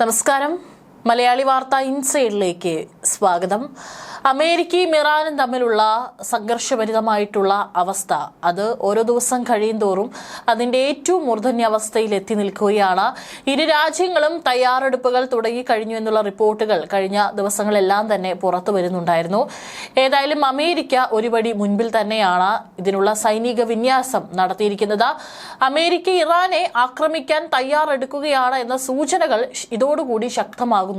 നമസ്കാരം. മലയാളി വാർത്ത ഇൻസൈഡിലേക്ക് സ്വാഗതം. അമേരിക്കയും ഇറാനും തമ്മിലുള്ള സംഘർഷഭരിതമായിട്ടുള്ള അവസ്ഥ അത് ഓരോ ദിവസം കഴിയും തോറും അതിന്റെ ഏറ്റവും മൂർധന്യ അവസ്ഥയിൽ എത്തി നിൽക്കുകയാണ്. ഇരു രാജ്യങ്ങളും തയ്യാറെടുപ്പുകൾ തുടങ്ങി കഴിഞ്ഞു എന്നുള്ള റിപ്പോർട്ടുകൾ കഴിഞ്ഞ ദിവസങ്ങളെല്ലാം തന്നെ പുറത്തു വരുന്നുണ്ടായിരുന്നു. ഏതായാലും അമേരിക്ക ഒരുപടി മുൻപിൽ തന്നെയാണ് ഇതിനുള്ള സൈനിക വിന്യാസം നടത്തിയിരിക്കുന്നത്. അമേരിക്ക ഇറാനെ ആക്രമിക്കാൻ തയ്യാറെടുക്കുകയാണ് എന്ന സൂചനകൾ ഇതോടുകൂടി ശക്തമാകുന്നു.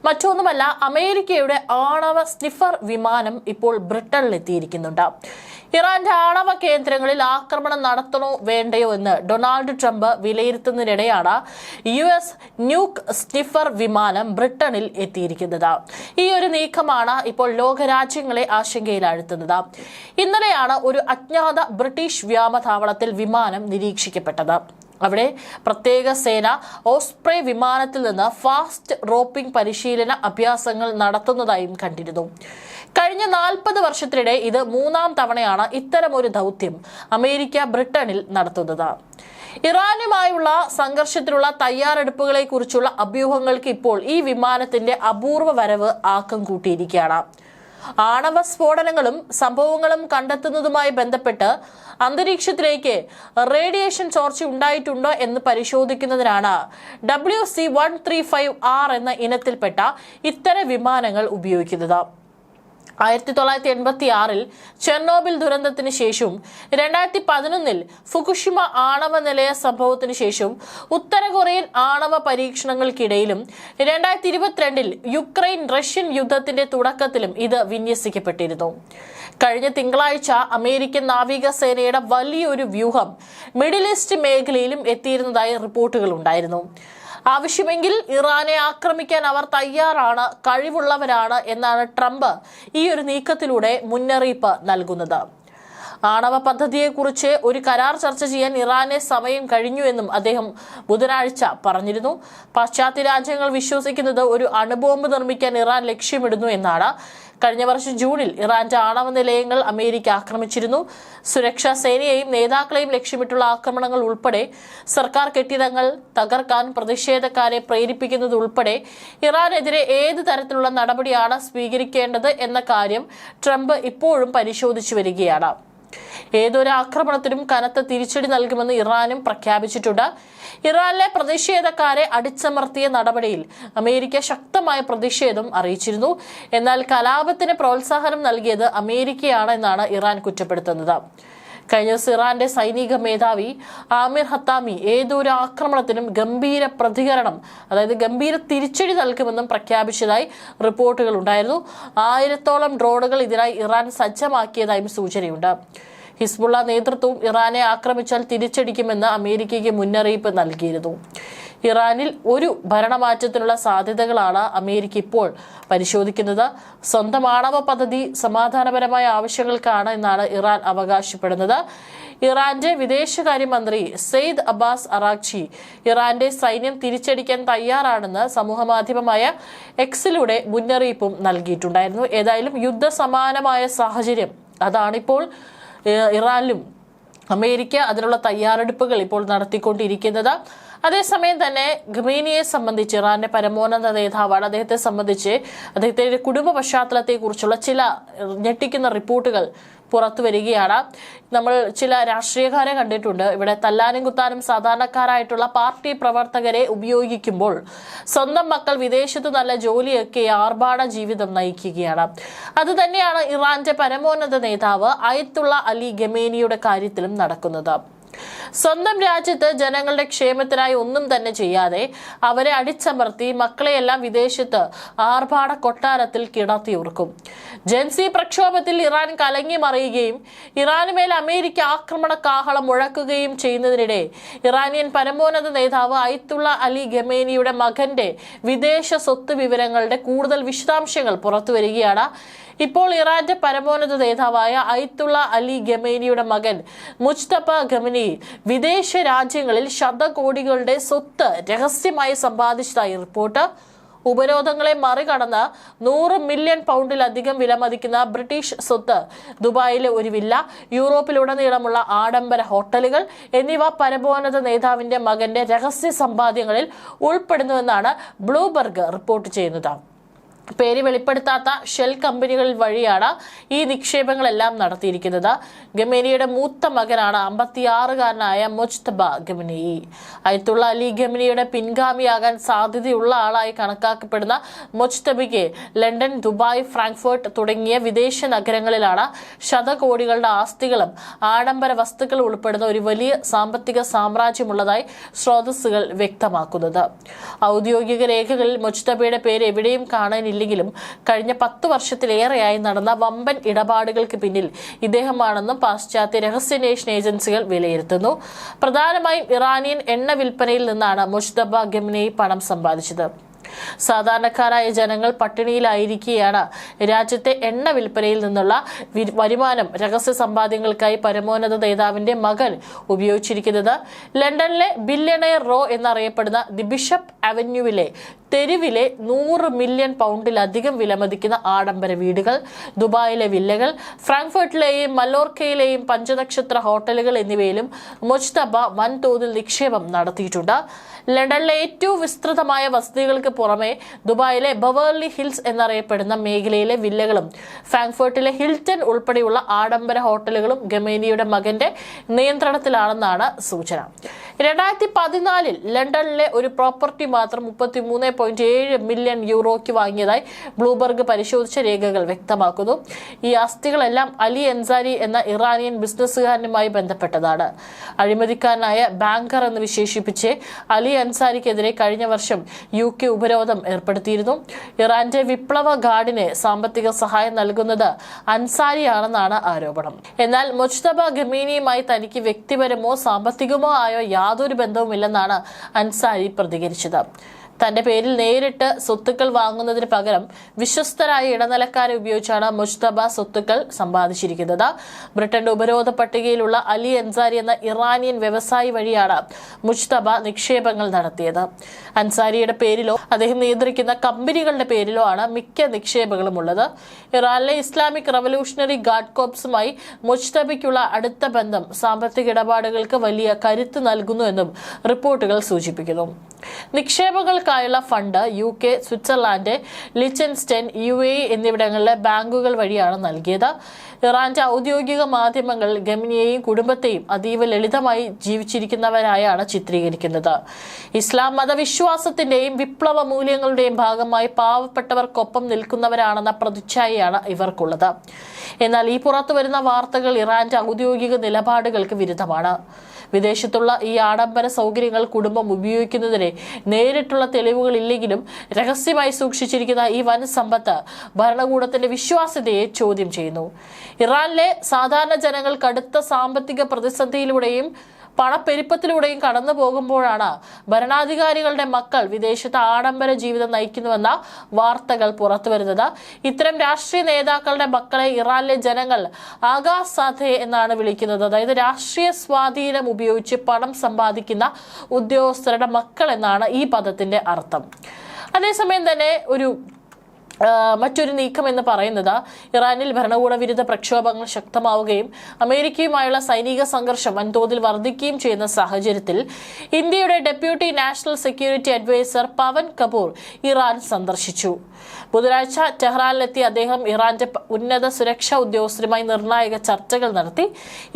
മറ്റൊന്നുമല്ല, അമേരിക്കയുടെ ആണവ സ്നിഫർ വിമാനം ഇപ്പോൾ ബ്രിട്ടനിലെത്തിയിരിക്കുന്നുണ്ട്. ഇറാന്റെ ആണവ കേന്ദ്രങ്ങളിൽ ആക്രമണം നടത്തണോ വേണ്ടയോ എന്ന് ഡൊണാൾഡ് ട്രംപ് വിലയിരുത്തുന്നതിനിടെയാണ് US ന്യൂക്ക് സ്നിഫർ വിമാനം ബ്രിട്ടനിൽ എത്തിയിരിക്കുന്നത്. ഈ ഒരു നീക്കമാണ് ഇപ്പോൾ ലോകരാജ്യങ്ങളെ ആശങ്കയിലാഴ്ത്തുന്നത്. ഇന്നലെയാണ് ഒരു അജ്ഞാത ബ്രിട്ടീഷ് വ്യോമതാവളത്തിൽ വിമാനം നിരീക്ഷിക്കപ്പെട്ടത്. അവിടെ പ്രത്യേക സേന ഓസ്പ്രേ വിമാനത്തിൽ നിന്ന് ഫാസ്റ്റ് റോപ്പിംഗ് പരിശീലന അഭ്യാസങ്ങൾ നടത്തുന്നതായും കണ്ടിരുന്നു. കഴിഞ്ഞ 40 വർഷത്തിനിടെ ഇത് 3ാം തവണയാണ് ഇത്തരമൊരു ദൗത്യം അമേരിക്ക ബ്രിട്ടനിൽ നടത്തുന്നത്. ഇറാനുമായുള്ള സംഘർഷത്തിലുള്ള തയ്യാറെടുപ്പുകളെ കുറിച്ചുള്ള അഭ്യൂഹങ്ങൾക്ക് ഇപ്പോൾ ഈ വിമാനത്തിന്റെ അപൂർവ വരവ് ആക്കം കൂട്ടിയിരിക്കുകയാണ്. ആണവ സ്ഫോടനങ്ങളും സംഭവങ്ങളും കണ്ടെത്തുന്നതുമായി ബന്ധപ്പെട്ട് അന്തരീക്ഷത്തിലേക്ക് റേഡിയേഷൻ ചോർച്ച ഉണ്ടായിട്ടുണ്ടോ എന്ന് പരിശോധിക്കുന്നതിനാണ് WC-135R എന്ന ഇനത്തിൽപ്പെട്ട ഇത്തരം വിമാനങ്ങൾ ഉപയോഗിക്കുന്നത്. 1986 ചെർണോബിൽ ദുരന്തത്തിന് ശേഷവും 2011 ഫുകുഷിമ ആണവ നിലയ സംഭവത്തിന് ശേഷം ഉത്തര കൊറിയൻ ആണവ പരീക്ഷണങ്ങൾക്കിടയിലും 2022 യുക്രൈൻ റഷ്യൻ യുദ്ധത്തിന്റെ തുടക്കത്തിലും ഇത് വിന്യസിക്കപ്പെട്ടിരുന്നു. കഴിഞ്ഞ തിങ്കളാഴ്ച അമേരിക്കൻ നാവികസേനയുടെ വലിയൊരു വ്യൂഹം മിഡിൽ ഈസ്റ്റ് മേഖലയിലും എത്തിയിരുന്നതായി റിപ്പോർട്ടുകൾ ഉണ്ടായിരുന്നു. ആവശ്യമെങ്കിൽ ഇറാനെ ആക്രമിക്കാൻ അവർ തയ്യാറാണ്, കഴിവുള്ളവരാണ് എന്നാണ് ട്രംപ് ഈ ഒരു നീക്കത്തിലൂടെ മുന്നറിയിപ്പ് നൽകുന്നത്. ആണവ പദ്ധതിയെക്കുറിച്ച് ഒരു കരാർ ചർച്ച ചെയ്യാൻ ഇറാനെ സമയം കഴിഞ്ഞുവെന്നും അദ്ദേഹം ബുധനാഴ്ച പറഞ്ഞിരുന്നു. പാശ്ചാത്യ രാജ്യങ്ങൾ വിശ്വസിക്കുന്നത് ഒരു അണുബോംബ് നിർമ്മിക്കാൻ ഇറാൻ ലക്ഷ്യമിടുന്നു എന്നാണ്. കഴിഞ്ഞ വർഷം ജൂണിൽ ഇറാന്റെ ആണവ നിലയങ്ങൾ അമേരിക്ക ആക്രമിച്ചിരുന്നു. സുരക്ഷാ സേനയെയും നേതാക്കളെയും ലക്ഷ്യമിട്ടുള്ള ആക്രമണങ്ങൾ ഉൾപ്പെടെ സർക്കാർ കെട്ടിടങ്ങൾ തകർക്കാൻ പ്രതിഷേധക്കാരെ പ്രേരിപ്പിക്കുന്നത് ഉൾപ്പെടെ ഇറാനെതിരെ ഏത് തരത്തിലുള്ള നടപടിയാണ് സ്വീകരിക്കേണ്ടത് എന്ന കാര്യം ട്രംപ് ഇപ്പോഴും പരിശോധിച്ചു വരികയാണ്. ഏതൊരു ആക്രമണത്തിനും കനത്ത തിരിച്ചടി നൽകുമെന്ന് ഇറാനും പ്രഖ്യാപിച്ചിട്ടുണ്ട്. ഇറാനിലെ പ്രതിഷേധക്കാരെ അടിച്ചമർത്തിയ നടപടിയിൽ അമേരിക്ക ശക്തമായ പ്രതിഷേധം അറിയിച്ചിരുന്നു. എന്നാൽ കലാപത്തിന് പ്രോത്സാഹനം നൽകിയത് അമേരിക്കയാണ് എന്നാണ് ഇറാൻ കുറ്റപ്പെടുത്തുന്നത്. കഴിഞ്ഞ ദിവസം ഇറാന്റെ സൈനിക മേധാവി ആമിർ ഹത്താമി ഏതൊരു ആക്രമണത്തിനും ഗംഭീര പ്രതികരണം, അതായത് ഗംഭീര തിരിച്ചടി നൽകുമെന്നും പ്രഖ്യാപിച്ചതായി റിപ്പോർട്ടുകൾ ഉണ്ടായിരുന്നു. 1000ഓളം ഡ്രോണുകൾ ഇതിനായി ഇറാൻ സജ്ജമാക്കിയതായും സൂചനയുണ്ട്. ഹിസ്ബുള്ള നേതൃത്വവും ഇറാനെ ആക്രമിച്ചാൽ തിരിച്ചടിക്കുമെന്ന് അമേരിക്കയ്ക്ക് മുന്നറിയിപ്പ് നൽകിയിരുന്നു. ഇറാനിൽ ഒരു ഭരണമാറ്റത്തിനുള്ള സാധ്യതകളാണ് അമേരിക്ക ഇപ്പോൾ പരിശോധിക്കുന്നത്. സ്വന്തം ആണവ പദ്ധതി സമാധാനപരമായ ആവശ്യങ്ങൾക്കാണ് എന്നാണ് ഇറാൻ അവകാശപ്പെടുന്നത്. ഇറാന്റെ വിദേശകാര്യമന്ത്രി സെയ്ദ് അബ്ബാസ് അറാഖ്ചി ഇറാന്റെ സൈന്യം തിരിച്ചടിക്കാൻ തയ്യാറാണെന്ന് സമൂഹമാധ്യമമായ എക്സിലൂടെ മുന്നറിയിപ്പും നൽകിയിട്ടുണ്ടായിരുന്നു. ഏതായാലും യുദ്ധസമാനമായ സാഹചര്യം അതാണിപ്പോൾ ഇറാനിലും അമേരിക്ക അതിനുള്ള തയ്യാറെടുപ്പുകൾ ഇപ്പോൾ നടത്തിക്കൊണ്ടിരിക്കുന്നത്. അതേസമയം തന്നെ ഖമേനിയെ സംബന്ധിച്ച്, ഇറാന്റെ പരമോന്നത നേതാവാണ്, അദ്ദേഹത്തെ സംബന്ധിച്ച് അദ്ദേഹത്തിന്റെ കുടുംബ പശ്ചാത്തലത്തെക്കുറിച്ചുള്ള ചില ഞെട്ടിക്കുന്ന റിപ്പോർട്ടുകൾ പുറത്തു വരികയാണ്. നമ്മൾ ചില രാഷ്ട്രീയക്കാരെ കണ്ടിട്ടുണ്ട്, ഇവിടെ തല്ലാനും കുത്താനും സാധാരണക്കാരായിട്ടുള്ള പാർട്ടി പ്രവർത്തകരെ ഉപയോഗിക്കുമ്പോൾ സ്വന്തം മക്കൾ വിദേശത്ത് നല്ല ജോലിയൊക്കെ ആർഭാട ജീവിതം നയിക്കുകയാണ്. അത് തന്നെയാണ് ഇറാന്റെ പരമോന്നത നേതാവ് അയത്തുള്ള അലി ഖമേനിയുടെ കാര്യത്തിലും നടക്കുന്നത്. സ്വന്തം രാജ്യത്ത് ജനങ്ങളുടെ ക്ഷേമത്തിനായി ഒന്നും തന്നെ ചെയ്യാതെ അവരെ അടിച്ചമർത്തി മക്കളെയെല്ലാം വിദേശത്ത് ആർഭാട കൊട്ടാരത്തിൽ കിടത്തിയുറക്കും. ജൻസി പ്രക്ഷോഭത്തിൽ ഇറാൻ കലങ്ങി മറിയുകയും ഇറാനുമേൽ അമേരിക്ക ആക്രമണ കാഹളം മുഴക്കുകയും ചെയ്യുന്നതിനിടെ ഇറാനിയൻ പരമോന്നത നേതാവ് അയത്തുള്ള അലി ഖമേനിയുടെ മകന്റെ വിദേശ സ്വത്ത് വിവരങ്ങളുടെ കൂടുതൽ വിശദാംശങ്ങൾ പുറത്തുവരികയാണ്. ഇപ്പോൾ ഇറാന്റെ പരമോന്നത നേതാവായ അയത്തുള്ള അലി ഖമേനിയുടെ മകൻ മുജ്തബ ഖമേനി വിദേശ രാജ്യങ്ങളിൽ ശതകോടികളുടെ സ്വത്ത് രഹസ്യമായി സമ്പാദിച്ചതായി റിപ്പോർട്ട്. ഉപരോധങ്ങളെ മറികടന്ന് 100 മില്യൺ പൗണ്ടിലധികം വിലമതിക്കുന്ന ബ്രിട്ടീഷ് സ്വത്ത്, ദുബായിലെ ഒരു വില്ല, യൂറോപ്പിലുടനീളമുള്ള ആഡംബര ഹോട്ടലുകൾ എന്നിവ പരമോന്നത നേതാവിന്റെ മകന്റെ രഹസ്യ സമ്പാദ്യങ്ങളിൽ ഉൾപ്പെടുന്നുവെന്നാണ് ബ്ലൂംബർഗ് റിപ്പോർട്ട് ചെയ്യുന്നത്. പേര് വെളിപ്പെടുത്താത്ത ഷെൽ കമ്പനികൾ വഴിയാണ് ഈ നിക്ഷേപങ്ങളെല്ലാം നടത്തിയിരിക്കുന്നത്. ഖമേനിയുടെ മൂത്ത മകനാണ് 56-കാരനായ മുജ്തബ ഖമേനി. അയത്തുള്ള അലി ഖമേനിയുടെ പിൻഗാമിയാകാൻ സാധ്യതയുള്ള ആളായി കണക്കാക്കപ്പെടുന്ന മുജ്തബയ്ക്ക് ലണ്ടൻ, ദുബായ്, ഫ്രാങ്ക്ഫർട്ട് തുടങ്ങിയ വിദേശ നഗരങ്ങളിലാണ് ശതകോടികളുടെ ആസ്തികളും ആഡംബര വസ്തുക്കളും ഉൾപ്പെടുന്ന ഒരു വലിയ സാമ്പത്തിക സാമ്രാജ്യമുള്ളതായി സ്രോതസ്സുകൾ വ്യക്തമാക്കുന്നത്. ഔദ്യോഗിക രേഖകളിൽ മുജ്തബയുടെ പേര് എവിടെയും കാണാനില്ലെങ്കിലും കഴിഞ്ഞ 10 വർഷത്തിലേറെയായി നടന്ന വമ്പൻ ഇടപാടുകൾക്ക് പിന്നിൽ ഇദ്ദേഹമാണെന്നും പാശ്ചാത്യ രഹസ്യാന്വേഷണ ഏജൻസികൾ വിലയിരുത്തുന്നു. പ്രധാനമായും ഇറാനിയൻ എണ്ണ വിൽപ്പനയിൽ നിന്നാണ് മുജ്തബ ഖമേനി പണം സമ്പാദിച്ചത്. സാധാരണക്കാരായ ജനങ്ങൾ പട്ടിണിയിലായിരിക്കെയാണ് രാജ്യത്തെ എണ്ണ വിൽപ്പനയിൽ നിന്നുള്ള വരുമാനം രഹസ്യ സമ്പാദ്യങ്ങൾക്കായി പരമോന്നത നേതാവിന്റെ മകൻ ഉപയോഗിച്ചിരിക്കുന്നത്. ലണ്ടനിലെ ബില്യണയർ റോ എന്നറിയപ്പെടുന്ന ദി ബിഷപ്പ് അവന്യൂവിലെ തെരുവിലെ 100 മില്യൺ പൗണ്ടിലധികം വിലമതിക്കുന്ന ആഡംബര വീടുകൾ, ദുബായിലെ വില്ലകൾ, ഫ്രാങ്ക്ഫർട്ടിലെയും മല്ലോർക്കയിലെയും പഞ്ചനക്ഷത്ര ഹോട്ടലുകൾ എന്നിവയിലും മുജ്തബ വൻതോതിൽ നിക്ഷേപം നടത്തിയിട്ടുണ്ട്. ലണ്ടനിലെ ഏറ്റവും വിസ്തൃതമായ വസതികൾക്ക് പുറമെ ദുബായിലെ ബവേർലി ഹിൽസ് എന്നറിയപ്പെടുന്ന മേഖലയിലെ വില്ലകളും ഫ്രാങ്ക്ഫർട്ടിലെ ഹിൽട്ടൺ ഉൾപ്പെടെയുള്ള ആഡംബര ഹോട്ടലുകളും ഖമേനിയുടെ മകന്റെ നിയന്ത്രണത്തിലാണെന്നാണ് സൂചന. 2014 ലണ്ടനിലെ ഒരു പ്രോപ്പർട്ടി മാത്രം 33.7 മില്യൺ യൂറോയ്ക്ക് വാങ്ങിയതായി ബ്ലൂംബർഗ് പരിശോധിച്ച രേഖകൾ വ്യക്തമാക്കുന്നു. ഈ ആസ്തികളെല്ലാം അലി അൻസാരി എന്ന ഇറാനിയൻ ബിസിനസ്സുകാരനുമായി ബന്ധപ്പെട്ടതാണ്. അഴിമതിക്കാരനായ ബാങ്കർ എന്ന് വിശേഷിപ്പിച്ച് അലി അൻസാരിക്കെതിരെ കഴിഞ്ഞ വർഷം UK ഉപരോധം ഏർപ്പെടുത്തിയിരുന്നു. ഇറാന്റെ വിപ്ലവ ഗാർഡിന് സാമ്പത്തിക സഹായം നൽകുന്നത് അൻസാരിയാണെന്നാണ് ആരോപണം. എന്നാൽ മുജ്തബ ഖമേനിയുമായി തനിക്ക് വ്യക്തിപരമോ സാമ്പത്തികമോ ആയ യാതൊരു ബന്ധവുമില്ലെന്നാണ് അൻസാരി പ്രതികരിച്ചത്. തന്റെ പേരിൽ നേരിട്ട് സ്വത്തുക്കൾ വാങ്ങുന്നതിന് പകരം വിശ്വസ്തരായ ഇടനിലക്കാരെ ഉപയോഗിച്ചാണ് മുജ്തബ സ്വത്തുക്കൾ സമ്പാദിച്ചിരിക്കുന്നത്. ബ്രിട്ടന്റെ ഉപരോധ പട്ടികയിലുള്ള അലി അൻസാരി എന്ന ഇറാനിയൻ വ്യവസായി വഴിയാണ് മുജ്തബ നിക്ഷേപങ്ങൾ നടത്തിയത്. അൻസാരിയുടെ പേരിലോ അദ്ദേഹം നിയന്ത്രിക്കുന്ന കമ്പനികളുടെ പേരിലോ ആണ് മിക്ക നിക്ഷേപങ്ങളും ഉള്ളത്. ഇറാനിലെ ഇസ്ലാമിക് റവല്യൂഷണറി ഗാർഡ് കോർപ്സുമായി മുജ്തബയ്ക്കുള്ള അടുത്ത ബന്ധം സാമ്പത്തിക ഇടപാടുകൾക്ക് വലിയ കരുത്ത് നൽകുന്നുവെന്നും റിപ്പോർട്ടുകൾ സൂചിപ്പിക്കുന്നു. നിക്ഷേപങ്ങൾക്കായുള്ള fund UK, Switzerland, Liechtenstein, UAE എന്നിവിടങ്ങളിലെ ബാങ്കുകൾ വഴിയാണ് നൽകിയത്. ഇറാന്റെ ഔദ്യോഗിക മാധ്യമങ്ങൾ ഖമേനിയെയും കുടുംബത്തെയും അതീവ ലളിതമായി ജീവിച്ചിരിക്കുന്നവരായാണ് ചിത്രീകരിക്കുന്നത്. ഇസ്ലാം മതവിശ്വാസത്തിന്റെയും വിപ്ലവ മൂല്യങ്ങളുടെയും ഭാഗമായി പാവപ്പെട്ടവർക്കൊപ്പം നിൽക്കുന്നവരാണെന്ന പ്രതിച്ഛായയാണ് ഇവർക്കുള്ളത്. എന്നാൽ ഈ പുറത്തു വരുന്ന വാർത്തകൾ ഇറാന്റെ ഔദ്യോഗിക നിലപാടുകൾക്ക് വിരുദ്ധമാണ്. വിദേശത്തുള്ള ഈ ആഡംബര സൗകര്യങ്ങൾ കുടുംബം ഉപയോഗിക്കുന്നതിന് നേരിട്ടുള്ള തെളിവുകളില്ലെങ്കിലും രഹസ്യമായി സൂക്ഷിച്ചിരിക്കുന്ന ഈ വൻ സമ്പത്ത് ഭരണകൂടത്തിന്റെ വിശ്വാസ്യതയെ ചോദ്യം ചെയ്യുന്നു. ഇറാനിലെ സാധാരണ ജനങ്ങൾ കടുത്ത സാമ്പത്തിക പ്രതിസന്ധിയിലൂടെയും പണപ്പെരുപ്പത്തിലൂടെയും കടന്നു പോകുമ്പോഴാണ് ഭരണാധികാരികളുടെ മക്കൾ വിദേശത്ത് ആഡംബര ജീവിതം നയിക്കുന്നുവെന്ന വാർത്തകൾ പുറത്തുവരുന്നത്. ഇത്തരം രാഷ്ട്രീയ നേതാക്കളുടെ മക്കളെ ഇറാനിലെ ജനങ്ങൾ ആഗാസാധെ എന്നാണ് വിളിക്കുന്നത്. അതായത് രാഷ്ട്രീയ സ്വാധീനം ഉപയോഗിച്ച് പണം സമ്പാദിക്കുന്ന ഉദ്യോഗസ്ഥരുടെ മക്കൾ എന്നാണ് ഈ പദത്തിന്റെ അർത്ഥം. അതേസമയം തന്നെ മറ്റൊരു നീക്കം എന്ന് പറയുന്നത് ഇറാനിൽ ഭരണകൂട വിരുദ്ധ പ്രക്ഷോഭങ്ങൾ ശക്തമാവുകയും അമേരിക്കയുമായുള്ള സൈനിക സംഘർഷം വൻതോതിൽ വർദ്ധിക്കുകയും ചെയ്യുന്ന സാഹചര്യത്തിൽ ഇന്ത്യയുടെ ഡെപ്യൂട്ടി നാഷണൽ സെക്യൂരിറ്റി അഡ്വൈസർ പവൻ കപൂർ ഇറാൻ സന്ദർശിച്ചു. ബുധനാഴ്ച ടെഹ്റാനിലെത്തിയ അദ്ദേഹം ഇറാന്റെ ഉന്നത സുരക്ഷാ ഉദ്യോഗസ്ഥരുമായി നിർണായക ചർച്ചകൾ നടത്തി.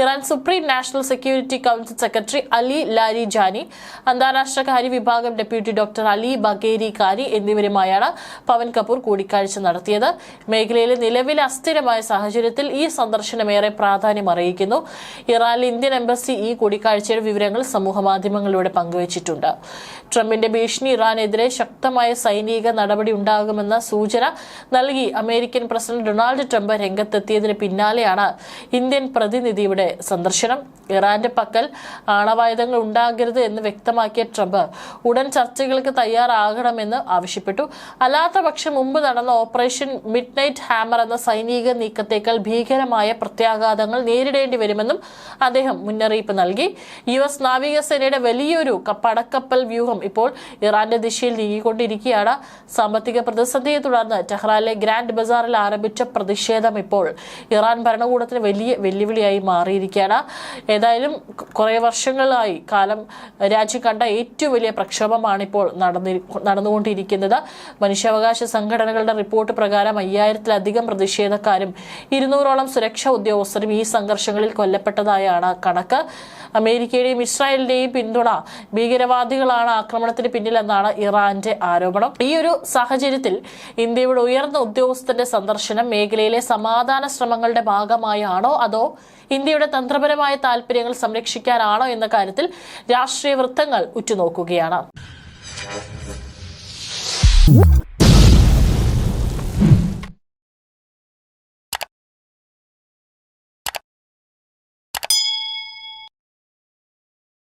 Iran supreme national security council secretary Ali Larijani, അന്താരാഷ്ട്ര കാര്യ വിഭാഗം ഡെപ്യൂട്ടി ഡോക്ടർ അലി ബഗേരി കാരി എന്നിവരുമായാണ് പവൻ കപൂർ കൂടിക്കാഴ്ച നടത്തിയത്. മേഖലയിലെ നിലവിലെ അസ്ഥിരമായ സാഹചര്യത്തിൽ ഈ സന്ദർശനമേറെ പ്രാധാന്യം അറിയിക്കുന്നു. ഇറാനിലെ ഇന്ത്യൻ എംബസി ഈ കൂടിക്കാഴ്ചയുടെ വിവരങ്ങൾ സമൂഹമാധ്യമങ്ങളിലൂടെ പങ്കുവച്ചിട്ടുണ്ട്. ട്രംപിന്റെ ഭീഷണി ഇറാനെതിരെ ശക്തമായ സൈനിക നടപടി ഉണ്ടാകുമെന്ന സൂചന നൽകി അമേരിക്കൻ പ്രസിഡന്റ് ഡൊണാൾഡ് ട്രംപ് രംഗത്തെത്തിയതിന് പിന്നാലെയാണ് ഇന്ത്യൻ പ്രതിനിധിയുടെ സന്ദർശനം. ഇറാന്റെ പക്കൽ ആണവായുധങ്ങൾ ഉണ്ടാകരുത് എന്ന് വ്യക്തമാക്കിയ ട്രംപ് ഉടൻ ചർച്ചകൾക്ക് തയ്യാറാകണമെന്ന് ആവശ്യപ്പെട്ടു. അല്ലാത്ത പക്ഷം മുമ്പ് നടന്ന നടന്ന ഓപ്പറേഷൻ മിഡ് നൈറ്റ് ഹാമർ എന്ന സൈനിക നീക്കത്തേക്കാൾ ഭീകരമായ പ്രത്യാഘാതങ്ങൾ നേരിടേണ്ടി വരുമെന്നും അദ്ദേഹം മുന്നറിയിപ്പ് നൽകി. US നാവികസേനയുടെ വലിയൊരു പടക്കപ്പൽ വ്യൂഹം ഇപ്പോൾ ഇറാന്റെ ദിശയിൽ നീങ്ങിക്കൊണ്ടിരിക്കുകയാണ്. സാമ്പത്തിക പ്രതിസന്ധിയെ തുടർന്ന് ടെഹ്റാനിലെ ഗ്രാൻഡ് ബസാറിൽ ആരംഭിച്ച പ്രതിഷേധം ഇപ്പോൾ ഇറാൻ ഭരണകൂടത്തിന് വലിയ വെല്ലുവിളിയായി മാറിയിരിക്കുകയാണ്. ഏതായാലും കുറെ വർഷങ്ങളായി രാജ്യം കണ്ട ഏറ്റവും വലിയ പ്രക്ഷോഭമാണ് ഇപ്പോൾ നടന്നുകൊണ്ടിരിക്കുന്നത്. മനുഷ്യാവകാശ സംഘടനകളുടെ റിപ്പോർട്ട് പ്രകാരം 5000-ലധികം പ്രതിഷേധക്കാരും 200ഓളം സുരക്ഷാ ഉദ്യോഗസ്ഥരും ഈ സംഘർഷങ്ങളിൽ കൊല്ലപ്പെട്ടതായാണ് കണക്ക്. അമേരിക്കയുടെയും ഇസ്രായേലിന്റെയും പിന്തുണ ഭീകരവാദികളാണ് ആക്രമണത്തിന് പിന്നിലെന്നാണ് ഇറാന്റെ ആരോപണം. ഈ ഒരു സാഹചര്യത്തിൽ ഇന്ത്യയുടെ ഉയർന്ന ഉദ്യോഗസ്ഥന്റെ സന്ദർശനം മേഖലയിലെ സമാധാന ശ്രമങ്ങളുടെ ഭാഗമായാണോ അതോ ഇന്ത്യയുടെ തന്ത്രപരമായ താൽപര്യങ്ങൾ സംരക്ഷിക്കാനാണോ എന്ന കാര്യത്തിൽ രാഷ്ട്രീയ വൃത്തങ്ങൾ ഉറ്റുനോക്കുകയാണ്.